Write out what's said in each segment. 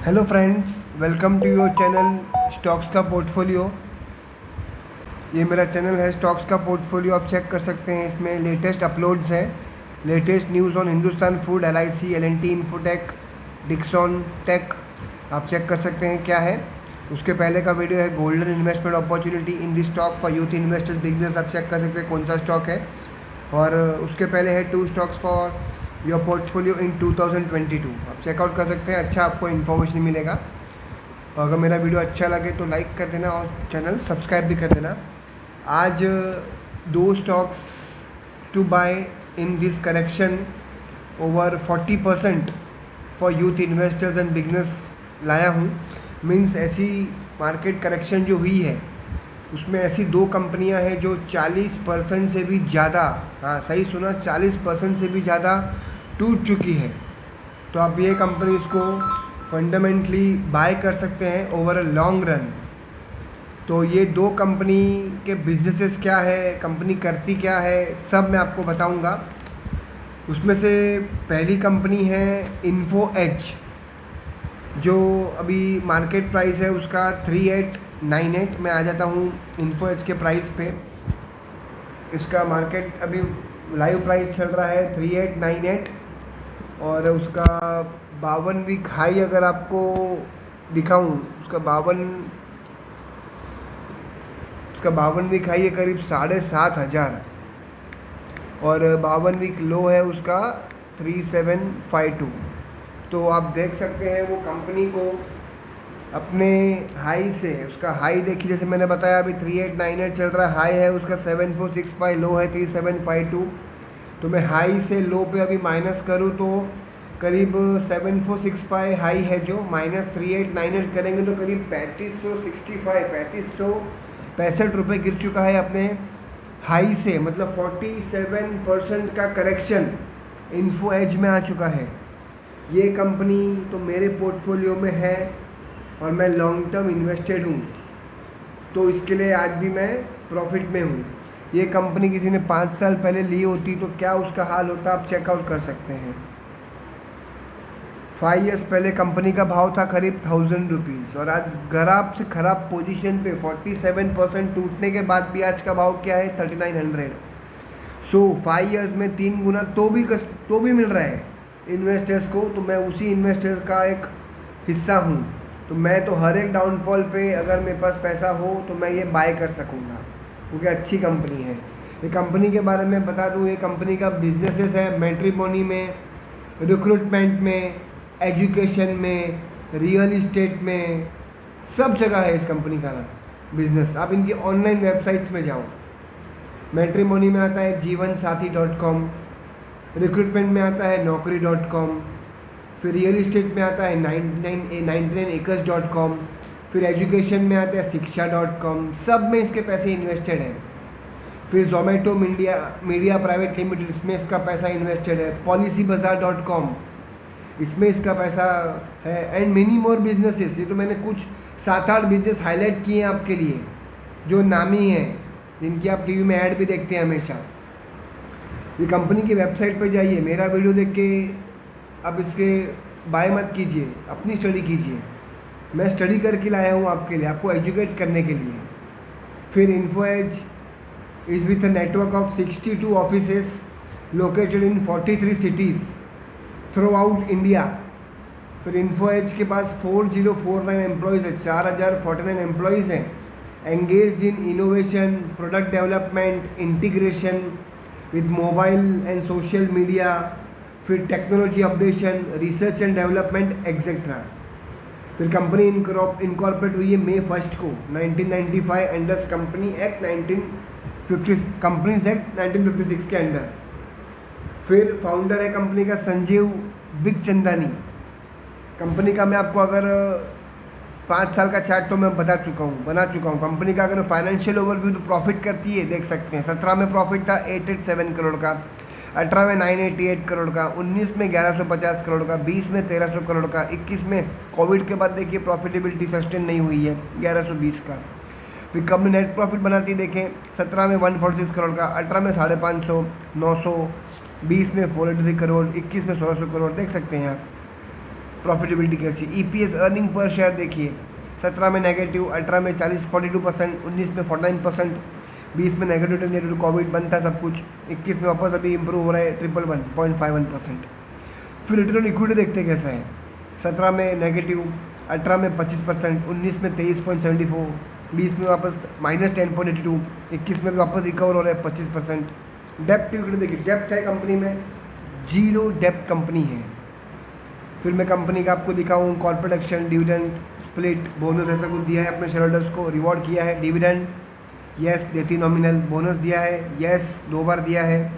Hello friends, welcome to your channel stocks का portfolio. ये मेरा चैनल है स्टॉक्स का पोर्टफोलियो। आप चेक कर सकते हैं, इसमें लेटेस्ट अपलोड्स हैं, latest news on Hindustan food, LIC, L&T, infotech, Dixon tech. आप चेक कर सकते हैं क्या है। उसके पहले का वीडियो है golden investment opportunity in the stock for youth investors business. आप चेक कर सकते हैं कौन सा स्टॉक है। और उसके पहले है 2 stocks for your portfolio in 2022। आप चेकआउट कर सकते हैं, अच्छा आपको इन्फॉर्मेशन मिलेगा। अगर मेरा वीडियो अच्छा लगे तो लाइक कर देना और चैनल सब्सक्राइब भी कर देना। आज 2 stocks to buy in this correction over 40% for youth investors and business लाया हूँ। मीन्स ऐसी मार्केट करेक्शन जो हुई है उसमें ऐसी 2 कंपनियां हैं जो 40% से भी ज़्यादा, हाँ सही सुना, 40% से भी ज़्यादा टूट चुकी है। तो आप ये कंपनीज को फंडामेंटली बाय कर सकते हैं ओवर अ लॉन्ग रन। तो ये 2 कंपनी के बिजनेसेस क्या है, कंपनी करती क्या है, सब मैं आपको बताऊंगा। उसमें से पहली कंपनी है इन्फो एज, जो अभी मार्केट प्राइस है उसका 3898। मैं आ जाता हूँ इन्फो एज के प्राइस पे। इसका मार्केट अभी लाइव प्राइस चल रहा है 3898 और उसका 52 वीक हाई अगर आपको दिखाऊं, उसका 52 वीक हाई है करीब 7,500 और 52 वीक लो है उसका 3752। तो आप देख सकते हैं वो कंपनी को अपने हाई से, उसका हाई देखिए, जैसे मैंने बताया अभी 3898 चल रहा है, हाई है उसका 7465, लो है 3752। तो मैं हाई से लो पे अभी माइनस करूँ तो करीब 7465 हाई है, जो माइनस 3898 करेंगे तो करीब 3565 रुपये गिर चुका है अपने हाई से। मतलब 47% का करेक्शन इन्फो एज में आ चुका है। ये कंपनी तो मेरे पोर्टफोलियो में है और मैं लॉन्ग टर्म इन्वेस्टेड हूँ, तो इसके लिए आज भी मैं प्रॉफिट में हूँ। ये कंपनी किसी ने 5 साल पहले ली होती तो क्या उसका हाल होता, आप चेकआउट कर सकते हैं। 5 ईयर्स पहले कंपनी का भाव था करीब 1000 रुपीज़ और आज खराब से ख़राब पोजीशन पे 47% टूटने के बाद भी आज का भाव क्या है, 3900। सो 5 ईयर्स में 3 गुना तो भी मिल रहा है इन्वेस्टर्स को। तो मैं उसी इन्वेस्टर का एक हिस्सा हूँ। तो मैं तो हर एक डाउनफॉल पे अगर मेरे पास पैसा हो तो मैं ये बाय कर सकूँगा, क्योंकि अच्छी कंपनी है। ये कंपनी के बारे में बता दूँ, ये कंपनी का बिजनेसेस है मैट्रिमोनी में, रिक्रूटमेंट में, एजुकेशन में, रियल इस्टेट में, सब जगह है इस कंपनी का बिजनेस। आप इनकी ऑनलाइन वेबसाइट्स में जाओ। मैट्रिमोनी में आता है जीवनसाथी.com, रिक्रूटमेंट में आता है naukri.com, फिर रियल इस्टेट में आता है 99acres.com, फिर एजुकेशन में आता है शिक्षा.com। सब में इसके पैसे इन्वेस्टेड हैं। फिर जोमेटो मीडिया प्राइवेट लिमिटेड, इसमें इसका पैसा इन्वेस्टेड है। policybazaar.com, इसमें इसका पैसा है। And many more businesses. ये तो मैंने कुछ 7-8 बिजनेस हाईलाइट किए हैं आपके लिए जो नामी हैं, जिनकी आप टीवी में ऐड भी देखते हैं हमेशा। ये कंपनी की वेबसाइट पर जाइए, मेरा वीडियो देख के अब इसके बाय मत कीजिए, अपनी स्टडी कीजिए। मैं स्टडी करके लाया हूँ आपके लिए, आपको एजुकेट करने के लिए। फिर Info Edge is with a network of 62 offices located in 43 cities throughout India. फिर इन्फो एज के पास 4049 एम्प्लॉयज़ है, 4049 एम्प्लॉयज़ हैं, engaged in innovation, product development, integration with mobile and social media, फिर technology updation, research and development etcetera. फिर company incorporate हुई है May 1 को 1995 अंडर कंपनी एक्ट 1956 के अंडर। फिर फाउंडर है कंपनी का संजीव बिखचंदानी। कंपनी का मैं आपको अगर 5 साल का चार्ट तो मैं बना चुका हूँ। कंपनी का अगर फाइनेंशियल ओवरव्यू तो प्रॉफिट करती है, देख सकते हैं। 17 में प्रॉफिट था 887 करोड़ का, 18 में 988 करोड़ का, 19 में 1150 करोड़ का, 20 में 1300 करोड़ का, 21 में कोविड के बाद देखिए प्रॉफिटेबिलिटी सस्टेन नहीं हुई है 1120 का। फिर कंपनी नेट प्रॉफिट बनाती देखें, 17 में 146 करोड़ का, 18 में 550, 900, 20 में 483 करोड़, 21 में 1600 करोड़, देख सकते हैं आप। प्रॉफिटेबिलिटी कैसी। EPS अर्निंग पर शेयर देखिए, 17 में नेगेटिव, 18 में 42%, 19 में 49%, 20 में नेगेटिव कोविड बंद था सब कुछ, 21 में वापस अभी इंप्रूव हो रहा है 111.51%। फिर रिटर्न ऑन इक्विटी देखते कैसा है, 17 में नेगेटिव, 18 में 25%, 19 में 23.74, 20 में वापस -10.82, 21 में वापस रिकवर हो रहा है 25%। डेप्थ इक्विटी देखिए, डेप्थ है कंपनी में, 0 डेप्थ कंपनी है। फिर मैं कंपनी का आपको दिखाऊँ corporate action, dividend, split, bonus ऐसा कुछ दिया है अपने शेयर होल्डर्स को, रिवॉर्ड किया है। डिविडेंड यस देती नॉमिनल, बोनस दिया है यस 2 बार दिया है,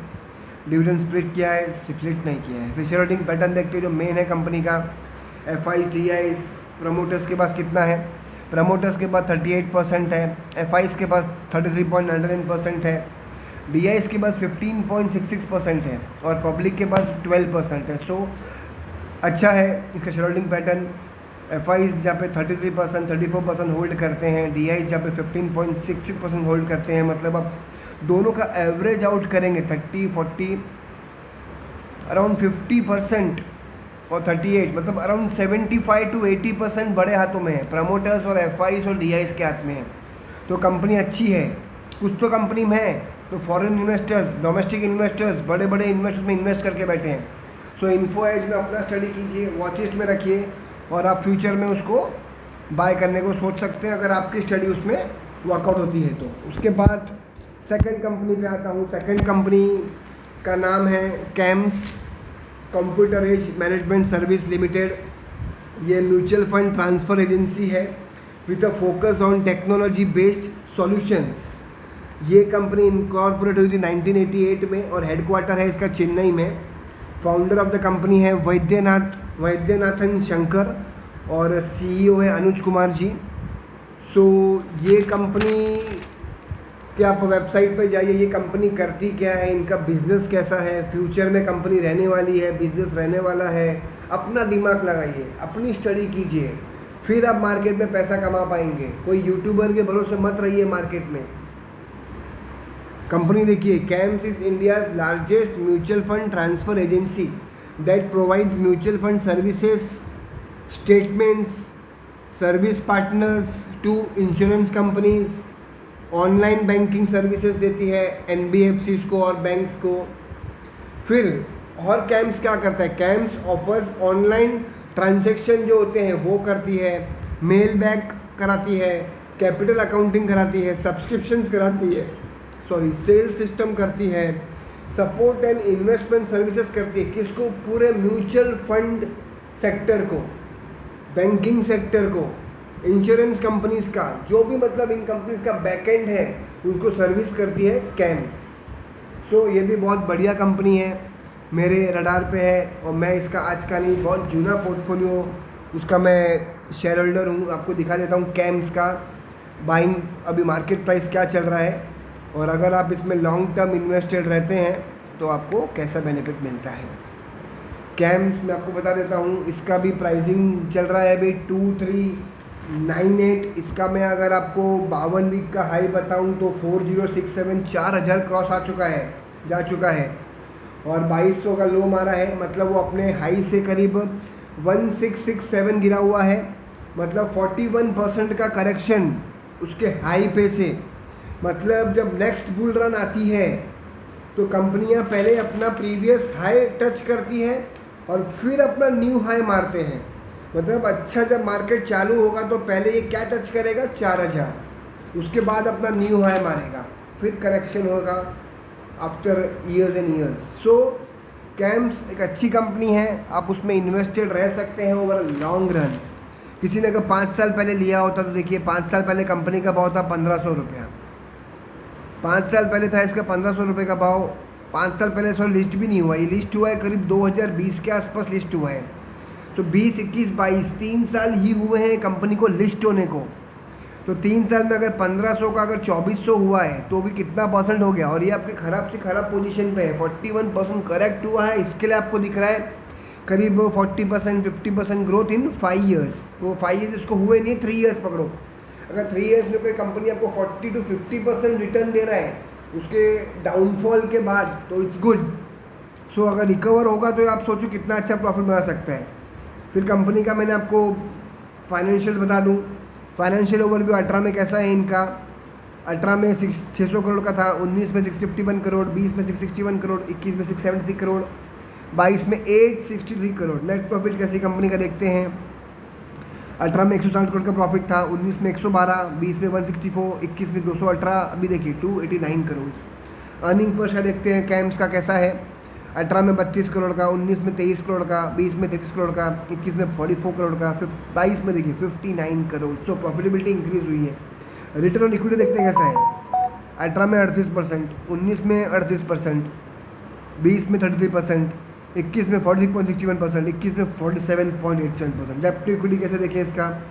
डिविडेंड स्प्लिट किया है, स्प्लिट नहीं किया है। फिर शेयर होल्डिंग पैटर्न देखते हो जो मेन है कंपनी का, FIs DIs प्रमोटर्स के पास कितना है, प्रमोटर्स के पास 38% है, FIs के पास 33.99% है, DIs के पास 15.66% है और पब्लिक के पास 12% है। सो अच्छा है इसका शेयर होल्डिंग पैटर्न। FIs जहाँ पे 33%, 34% होल्ड करते हैं, DIs जहाँ पे 15.66% होल्ड करते हैं। मतलब आप दोनों का एवरेज आउट करेंगे 30, 40, अराउंड 50% और 38, मतलब अराउंड 75 to 80% बड़े हाथों में है, प्रमोटर्स और FIs और DIs के हाथ में है। तो कंपनी अच्छी है, कुछ तो कंपनी में है, तो फॉरेन इन्वेस्टर्स, डोमेस्टिक इन्वेस्टर्स, बड़े बड़े इन्वेस्टर्स में इन्वेस्ट करके बैठे हैं। सो इन्फो एज में अपना स्टडी कीजिए, वॉच लिस्ट में रखिए और आप फ्यूचर में उसको बाय करने को सोच सकते हैं अगर आपकी स्टडी उसमें वर्कआउट होती है तो। उसके बाद सेकंड कंपनी पे आता हूँ। सेकंड कंपनी का नाम है CAMS computer age management service limited. ये म्यूचुअल फंड ट्रांसफ़र एजेंसी है with a focus on technology based solutions. ये कंपनी इनकॉर्पोरेट हुई थी 1988 में और हेडक्वार्टर है इसका चेन्नई में। फाउंडर ऑफ द कंपनी है वैद्यनाथन शंकर और CEO है अनुज कुमार जी। सो ये कंपनी के आप वेबसाइट पर जाइए, ये कंपनी करती क्या है, इनका बिजनेस कैसा है, फ्यूचर में कंपनी रहने वाली है, बिजनेस रहने वाला है, अपना दिमाग लगाइए, अपनी स्टडी कीजिए, फिर आप मार्केट में पैसा कमा पाएंगे। कोई यूट्यूबर के भरोसे मत रहिए मार्केट में। कंपनी देखिए, CAMS is India's largest mutual fund transfer agency that provides mutual fund services, statements, service partners to insurance companies, online banking services देती है NBFCs को और बैंक्स को। फिर और कैम्स क्या करता है, कैम्स ऑफर्स ऑनलाइन ट्रांजैक्शन जो होते हैं वो करती है, मेल बैक कराती है, कैपिटल अकाउंटिंग कराती है, सब्सक्रिप्शंस कराती है, सेल्स सिस्टम करती है, सपोर्ट एंड इन्वेस्टमेंट सर्विसेज करती है। किसको, पूरे म्यूचुअल फंड सेक्टर को, बैंकिंग सेक्टर को, इंश्योरेंस कंपनीज का, जो भी मतलब इन कंपनीज का बैकएंड है उनको सर्विस करती है कैम्स। सो ये भी बहुत बढ़िया कंपनी है, मेरे रडार पे है और मैं इसका आज का नहीं बहुत जूना पोर्टफोलियो उसका मैं शेयर होल्डर हूँ। आपको दिखा देता हूँ कैम्स का बाइंग अभी मार्केट प्राइस क्या चल रहा है और अगर आप इसमें लॉन्ग टर्म इन्वेस्टेड रहते हैं तो आपको कैसा बेनिफिट मिलता है। कैम्स मैं आपको बता देता हूँ, इसका भी प्राइसिंग चल रहा है अभी 2398। इसका मैं अगर आपको 52 वीक का हाई बताऊँ तो 4067, 4000 क्रॉस जा चुका है और 2200 का लो मारा है। मतलब वो अपने हाई से करीब 1667 गिरा हुआ है, मतलब 41% का करेक्शन उसके हाई पे से। मतलब जब नेक्स्ट बुल रन आती है तो कंपनियां पहले अपना प्रीवियस हाई टच करती हैं और फिर अपना न्यू हाई मारते हैं। मतलब अच्छा जब मार्केट चालू होगा तो पहले ये क्या टच करेगा, 4000, उसके बाद अपना न्यू हाई मारेगा, फिर करेक्शन होगा after years and years. So camps एक अच्छी कंपनी है, आप उसमें इन्वेस्टेड रह सकते हैं ओवर लॉन्ग रन। किसी ने अगर 5 साल पहले लिया होता तो देखिए 5 साल पहले कंपनी का भाव था 1500 रुपया, 5 साल पहले था इसका 1500 रुपये का भाव। 5 साल पहले सो लिस्ट भी नहीं हुआ, ये लिस्ट हुआ है करीब 2020 के आसपास लिस्ट हुआ है। तो 20, 21, 22 3 साल ही हुए हैं कंपनी को लिस्ट होने को। तो 3 साल में अगर 1500 का अगर 2400 हुआ है तो भी कितना परसेंट हो गया। और ये आपके ख़राब से ख़राब पोजीशन पे है, 41% करेक्ट हुआ है। इसके लिए आपको दिख रहा है करीब 40%, 50% ग्रोथ इन 5 ईयर्स। तो 5 ईयर्स इसको हुए नहीं, 3 ईयर्स पकड़ो। अगर 3 ईयर्स में कोई कंपनी आपको 40 to 50% रिटर्न दे रहा है उसके डाउनफॉल के बाद, तो इट्स गुड। सो अगर रिकवर होगा तो आप सोचो कितना अच्छा प्रॉफिट बना सकता है। फिर कंपनी का मैंने आपको फाइनेंशियल बता दूं। फाइनेंशियल ओवरव्यू 18 में कैसा है इनका। 18 में 600 करोड़ का था, 19 में 651 करोड़, 20 में 661 करोड़, 21 में 673 करोड़, 22 में 863 करोड़। नेट प्रॉफिट कैसी कंपनी का देखते हैं। 18 में 160 करोड़ का प्रॉफिट था, 19 में 112, 20 में 164, 21 में 218, अभी देखिए 289 करोड़। अर्निंग पर शेयर देखते हैं कैम्स का कैसा है। 18 में 32 करोड़ का, 19 में 23 करोड़ का, 20 में 33 करोड़ का, 21 में 44 करोड़ का, फिर 22 में देखिए 59 करोड़। सो प्रॉफिटेबिलिटी इंक्रीज हुई है। रिटर्न ऑन इक्विटी देखते हैं कैसा है। 18 में 38%, 19 में 38%, 20 में 33%, 21 में 46.61%, 21 में 47.87%। डेप्ट टू इक्विटी कैसे देखें इसका।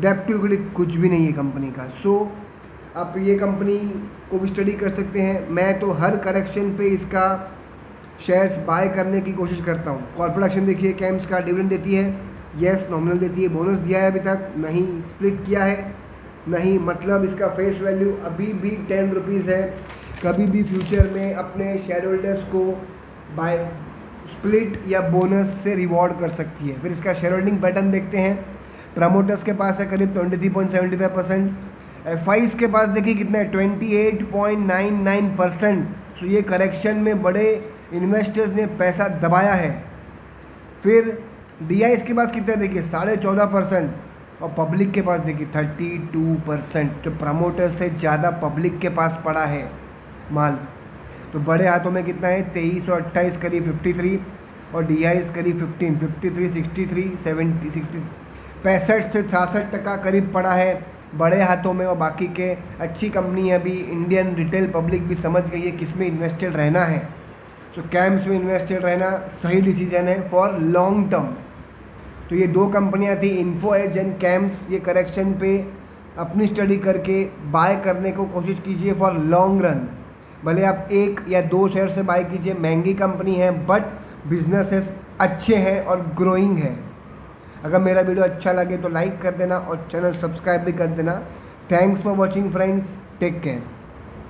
डेप्ट टू इक्विटी कुछ भी नहीं है कंपनी का। सो आप ये कंपनी को भी स्टडी कर सकते हैं। मैं तो हर करेक्शन पे इसका शेयर्स बाय करने की कोशिश करता हूँ। कॉर्पोरेट एक्शन देखिए, कैम्स का डिविडेंड देती है, यस नॉमिनल देती है, बोनस दिया है अभी तक नहीं, स्प्लिट किया है नहीं, मतलब इसका फेस वैल्यू अभी भी 10 रुपीज़ है। कभी भी फ्यूचर में अपने शेयर होल्डर्स को बाय स्प्लिट या बोनस से रिवॉर्ड कर सकती है। फिर इसका शेयर होल्डिंग पैटर्न देखते हैं। प्रमोटर्स के पास है करीब 23.75%, एफआईज के पास देखिए कितना है 28.99%। तो ये करेक्शन में बड़े इन्वेस्टर्स ने पैसा दबाया है। फिर डीआईएस के पास कितना देखिए 14.5% और पब्लिक के पास देखिए 32%। तो प्रमोटर से ज़्यादा पब्लिक के पास पड़ा है माल। तो बड़े हाथों में कितना है 23 और 28 करीब 53 और डीआईएस करीब 15, 53, 63, 70, 60, 65 से 66% करीब पड़ा है बड़े हाथों में। और बाकी के अच्छी कंपनी है। अभी इंडियन रिटेल पब्लिक भी समझ गई है किस में इन्वेस्टेड रहना है। सो कैम्स में इन्वेस्टेड रहना सही डिसीजन है फॉर लॉन्ग टर्म। तो ये दो कंपनियां थी, इन्फो एज एंड कैम्स। ये करेक्शन पे अपनी स्टडी करके बाय करने को कोशिश कीजिए फॉर लॉन्ग रन। भले आप 1 या 2 शेयर से बाय कीजिए, महंगी कंपनी है बट बिजनेसेस अच्छे हैं और ग्रोइंग है। अगर मेरा वीडियो अच्छा लगे तो लाइक कर देना और चैनल सब्सक्राइब भी कर देना। Thanks for watching friends, take care.